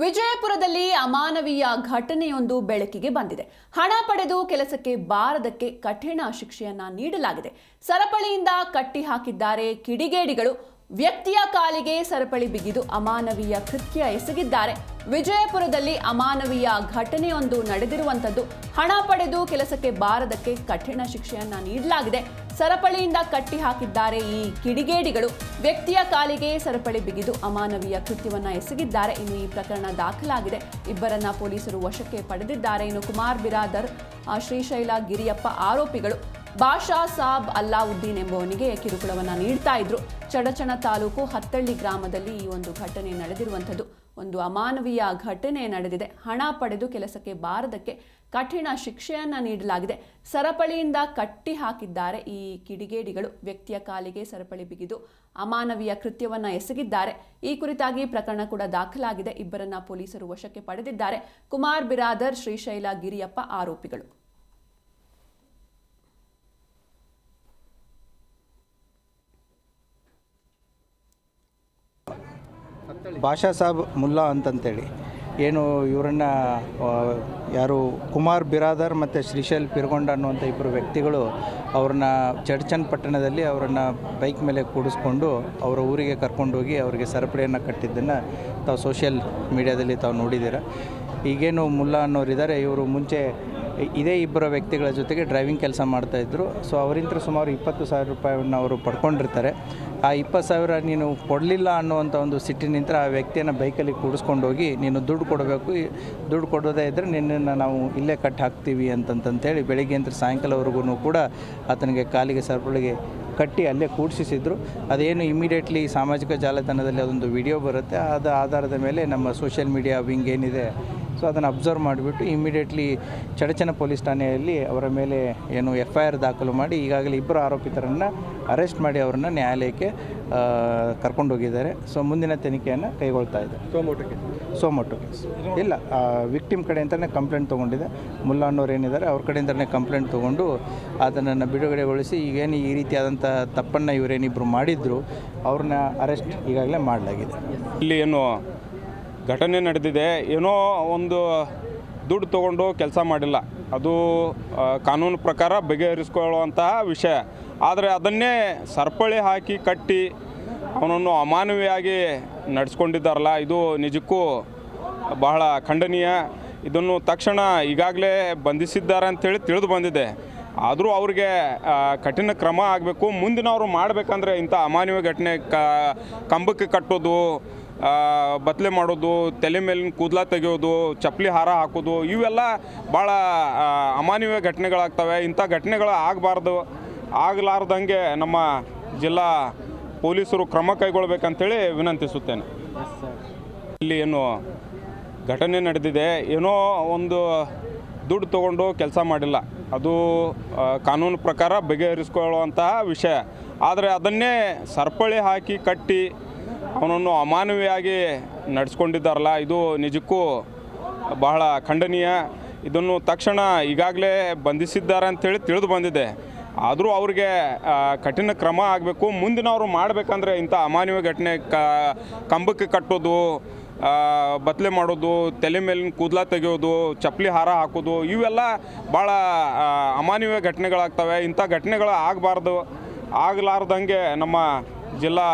ವಿಜಯಪುರದಲ್ಲಿ ಅಮಾನವೀಯ ಘಟನೆಯೊಂದು ಬೆಳಕಿಗೆ ಬಂದಿದೆ. ಹಣ ಪಡೆದು ಕೆಲಸಕ್ಕೆ ಬಾರದಕ್ಕೆ ಕಠಿಣ ಶಿಕ್ಷೆಯನ್ನ ನೀಡಲಾಗಿದೆ. ಸರಪಳಿಯಿಂದ ಕಟ್ಟಿ ಹಾಕಿದ್ದಾರೆ ಕಿಡಿಗೇಡಿಗಳು. ವ್ಯಕ್ತಿಯ ಕಾಲಿಗೆ ಸರಪಳಿ ಬಿಗಿದು ಅಮಾನವೀಯ ಕೃತ್ಯ ಎಸಗಿದ್ದಾರೆ. ವಿಜಯಪುರದಲ್ಲಿ ಅಮಾನವೀಯ ಘಟನೆಯೊಂದು ನಡೆದಿರುವಂತದ್ದು. ಹಣ ಪಡೆದು ಕೆಲಸಕ್ಕೆ ಬಾರದಕ್ಕೆ ಕಠಿಣ ಶಿಕ್ಷೆಯನ್ನ ನೀಡಲಾಗಿದೆ. ಸರಪಳಿಯಿಂದ ಕಟ್ಟಿ ಹಾಕಿದ್ದಾರೆ ಈ ಕಿಡಿಗೇಡಿಗಳು. ವ್ಯಕ್ತಿಯ ಕಾಲಿಗೆ ಸರಪಳಿ ಬಿಗಿದು ಅಮಾನವೀಯ ಕೃತ್ಯವನ್ನ ಎಸಗಿದ್ದಾರೆ. ಇನ್ನು ಈ ಪ್ರಕರಣ ದಾಖಲಾಗಿದೆ. ಇಬ್ಬರನ್ನ ಪೊಲೀಸರು ವಶಕ್ಕೆ ಪಡೆದಿದ್ದಾರೆ. ಇನ್ನು ಕುಮಾರ್ ಬಿರಾದರ್, ಶ್ರೀಶೈಲ ಗಿರಿಯಪ್ಪ ಆರೋಪಿಗಳು. ಬಾಷಾ ಸಾಬ್ ಅಲ್ಲಾವುದ್ದೀನ್ ಎಂಬುವನಿಗೆ ಕಿರುಕುಳವನ್ನ ನೀಡ್ತಾ ಇದ್ರು. ಚಡಚಣ ತಾಲೂಕು ಹತ್ತಳ್ಳಿ ಗ್ರಾಮದಲ್ಲಿ ಈ ಒಂದು ಘಟನೆ ನಡೆದಿರುವಂಥದ್ದು. ಒಂದು ಅಮಾನವೀಯ ಘಟನೆ ನಡೆದಿದೆ. ಹಣ ಪಡೆದು ಕೆಲಸಕ್ಕೆ ಬಾರದಕ್ಕೆ ಕಠಿಣ ಶಿಕ್ಷೆಯನ್ನ ನೀಡಲಾಗಿದೆ. ಸರಪಳಿಯಿಂದ ಕಟ್ಟಿ ಹಾಕಿದ್ದಾರೆ ಈ ಕಿಡಿಗೇಡಿಗಳು. ವ್ಯಕ್ತಿಯ ಕಾಲಿಗೆ ಸರಪಳಿ ಬಿಗಿದು ಅಮಾನವೀಯ ಕೃತ್ಯವನ್ನ ಎಸಗಿದ್ದಾರೆ. ಈ ಕುರಿತಾಗಿ ಪ್ರಕರಣ ಕೂಡ ದಾಖಲಾಗಿದೆ. ಇಬ್ಬರನ್ನ ಪೊಲೀಸರು ವಶಕ್ಕೆ ಪಡೆದಿದ್ದಾರೆ. ಕುಮಾರ್ ಬಿರಾದರ್, ಶ್ರೀಶೈಲ ಗಿರಿಯಪ್ಪ ಆರೋಪಿಗಳು. ಬಾಷಾ ಸಾಬ್ ಮುಲ್ಲಾ ಅಂತಂತೇಳಿ ಏನು ಇವರನ್ನು ಯಾರು ಕುಮಾರ್ ಬಿರಾದರ್ ಮತ್ತು ಶ್ರೀಶೈಲ್ ಪಿರ್ಗೊಂಡ ಅನ್ನುವಂಥ ಇಬ್ಬರು ವ್ಯಕ್ತಿಗಳು ಅವ್ರನ್ನ ಚಡಚನ್ನಪಟ್ಟಣದಲ್ಲಿ ಅವರನ್ನು ಬೈಕ್ ಮೇಲೆ ಕೂಡಿಸ್ಕೊಂಡು ಅವರ ಊರಿಗೆ ಕರ್ಕೊಂಡೋಗಿ ಅವರಿಗೆ ಸರಪಳಿಯನ್ನು ಕಟ್ಟಿದ್ದನ್ನು ತಾವು ಸೋಷಿಯಲ್ ಮೀಡಿಯಾದಲ್ಲಿ ತಾವು ನೋಡಿದ್ದೀರ. ಈಗೇನು ಮುಲ್ಲಾ ಅನ್ನೋರಿದ್ದಾರೆ, ಇವರು ಮುಂಚೆ ಇದೇ ಇಬ್ಬರ ವ್ಯಕ್ತಿಗಳ ಜೊತೆಗೆ ಡ್ರೈವಿಂಗ್ ಕೆಲಸ ಮಾಡ್ತಾಯಿದ್ರು. ಸೊ ಅವರಿಂದ ಸುಮಾರು 20,000 ರೂಪಾಯಿಯನ್ನು ಅವರು ಪಡ್ಕೊಂಡಿರ್ತಾರೆ. ಆ 20,000 ನೀನು ಕೊಡಲಿಲ್ಲ ಅನ್ನುವಂಥ ಒಂದು ಸಿಟ್ಟಿನಿಂದ ಆ ವ್ಯಕ್ತಿಯನ್ನು ಬೈಕಲ್ಲಿ ಕೂಡಿಸ್ಕೊಂಡೋಗಿ ನೀನು ದುಡ್ಡು ಕೊಡಬೇಕು, ದುಡ್ಡು ಕೊಡೋದೇ ಇದ್ದರೆ ನಿನ್ನನ್ನು ನಾವು ಇಲ್ಲೇ ಕಟ್ಟಿ ಹಾಕ್ತೀವಿ ಅಂತಂತೇಳಿ ಬೆಳಿಗ್ಗೆಯಿಂದ ಸಾಯಂಕಾಲವರೆಗೂ ಕೂಡ ಆತನಿಗೆ ಕಾಲಿಗೆ ಸರಪಳಿಗೆ ಕಟ್ಟಿ ಅಲ್ಲೇ ಕೂಡಿಸಿದ್ರು. ಅದೇನು ಇಮಿಡಿಯೇಟ್ಲಿ ಸಾಮಾಜಿಕ ಜಾಲತಾಣದಲ್ಲಿ ಅದೊಂದು ವಿಡಿಯೋ ಬರುತ್ತೆ. ಅದರ ಆಧಾರದ ಮೇಲೆ ನಮ್ಮ ಸೋಷಿಯಲ್ ಮೀಡಿಯಾ ವಿಂಗ್ ಏನಿದೆ, ಸೊ ಅದನ್ನು ಅಬ್ಸರ್ವ್ ಮಾಡಿಬಿಟ್ಟು ಇಮಿಡಿಯೇಟ್ಲಿ ಚಡಚಣ ಪೊಲೀಸ್ ಠಾಣೆಯಲ್ಲಿ ಅವರ ಮೇಲೆ ಏನು FIR ದಾಖಲು ಮಾಡಿ ಈಗಾಗಲೇ ಇಬ್ಬರು ಆರೋಪಿತರನ್ನು ಅರೆಸ್ಟ್ ಮಾಡಿ ಅವರನ್ನು ನ್ಯಾಯಾಲಯಕ್ಕೆ ಕರ್ಕೊಂಡೋಗಿದ್ದಾರೆ. ಸೊ ಮುಂದಿನ ತನಿಖೆಯನ್ನು ಕೈಗೊಳ್ತಾ ಇದೆ. ಸೋಮೋಟೋ ಕೇಸ್ ಇಲ್ಲ, ವಿಕ್ಟಿಮ್ ಕಡೆ ಅಂತಲೇ ಕಂಪ್ಲೇಂಟ್ ತೊಗೊಂಡಿದೆ. ಮುಲ್ಲಾ ಅನ್ನೋರು ಏನಿದ್ದಾರೆ ಅವ್ರ ಕಡೆಯಿಂದಲೇ ಕಂಪ್ಲೇಂಟ್ ತೊಗೊಂಡು ಅದನ್ನು ಬಿಡುಗಡೆಗೊಳಿಸಿ ಈಗೇನು ಈ ರೀತಿಯಾದಂಥ ತಪ್ಪನ್ನು ಇವರೇನಿಬ್ಬರು ಮಾಡಿದ್ರು ಅವ್ರನ್ನ ಅರೆಸ್ಟ್ ಈಗಾಗಲೇ ಮಾಡಲಾಗಿದೆ. ಇಲ್ಲಿ ಏನು ಘಟನೆ ನಡೆದಿದೆ, ಏನೋ ಒಂದು ದುಡ್ಡು ತೊಗೊಂಡು ಕೆಲಸ ಮಾಡಿಲ್ಲ, ಅದು ಕಾನೂನು ಪ್ರಕಾರ ಬಗೆಹರಿಸ್ಕೊಳ್ಳುವಂತಹ ವಿಷಯ. ಆದರೆ ಅದನ್ನೇ ಸರಪಳಿ ಹಾಕಿ ಕಟ್ಟಿ ಅವನನ್ನು ಅಮಾನವೀಯವಾಗಿ ನಡೆಸ್ಕೊಂಡಿದ್ದಾರಲ್ಲ, ಇದು ನಿಜಕ್ಕೂ ಬಹಳ ಖಂಡನೀಯ. ಇದನ್ನು ತಕ್ಷಣ ಈಗಾಗಲೇ ಬಂಧಿಸಿದ್ದಾರೆ ಅಂಥೇಳಿ ತಿಳಿದು ಬಂದಿದೆ. ಆದರೂ ಅವ್ರಿಗೆ ಕಠಿಣ ಕ್ರಮ ಆಗಬೇಕು. ಮುಂದಿನವರು ಮಾಡಬೇಕಂದ್ರೆ ಇಂಥ ಅಮಾನವೀಯ ಘಟನೆ ಕಂಬಕ್ಕೆ ಕಟ್ಟೋದು, ಬತ್ತಲೆ ಮಾಡೋದು, ತಲೆ ಮೇಲಿನ ಕೂದಲ ತೆಗೆಯೋದು, ಚಪ್ಪಲಿ ಹಾರ ಹಾಕೋದು, ಇವೆಲ್ಲ ಭಾಳ ಅಮಾನವೀಯ ಘಟನೆಗಳಾಗ್ತವೆ. ಇಂಥ ಘಟನೆಗಳು ಆಗಲಾರ್ದಂಗೆ ನಮ್ಮ ಜಿಲ್ಲಾ ಪೊಲೀಸರು ಕ್ರಮ ಕೈಗೊಳ್ಳಬೇಕಂತೇಳಿ ವಿನಂತಿಸುತ್ತೇನೆ. ಇಲ್ಲಿ ಏನು ಘಟನೆ ನಡೆದಿದೆ, ಏನೋ ಒಂದು ದುಡ್ಡು ತೊಗೊಂಡು ಕೆಲಸ ಮಾಡಿಲ್ಲ, ಅದು ಕಾನೂನು ಪ್ರಕಾರ ಬಗೆಹರಿಸ್ಕೊಳ್ಳುವಂತಹ ವಿಷಯ. ಆದರೆ ಅದನ್ನೇ ಸರಪಳಿ ಹಾಕಿ ಕಟ್ಟಿ ಅವನನ್ನು ಅಮಾನವೀಯವಾಗಿ ನಡೆಸ್ಕೊಂಡಿದ್ದಾರಲ್ಲ, ಇದು ನಿಜಕ್ಕೂ ಬಹಳ ಖಂಡನೀಯ. ಇದನ್ನು ತಕ್ಷಣ ಈಗಾಗಲೇ ಬಂಧಿಸಿದ್ದಾರೆ ಅಂಥೇಳಿ ತಿಳಿದು ಬಂದಿದೆ. ಆದರೂ ಅವ್ರಿಗೆ ಕಠಿಣ ಕ್ರಮ ಆಗಬೇಕು. ಮುಂದಿನವರು ಮಾಡಬೇಕಂದ್ರೆ ಇಂಥ ಅಮಾನವೀಯ ಘಟನೆ ಕಂಬಕ್ಕೆ ಕಟ್ಟೋದು, ಬತ್ತಲೆ ಮಾಡೋದು, ತಲೆ ಮೇಲಿನ ಕೂದಲ ತೆಗೆಯೋದು, ಚಪ್ಪಲಿ ಹಾರ ಹಾಕೋದು, ಇವೆಲ್ಲ ಭಾಳ ಅಮಾನವೀಯ ಘಟನೆಗಳಾಗ್ತವೆ. ಇಂಥ ಘಟನೆಗಳು ಆಗಲಾರ್ದಂಗೆ ನಮ್ಮ ಜಿಲ್ಲಾ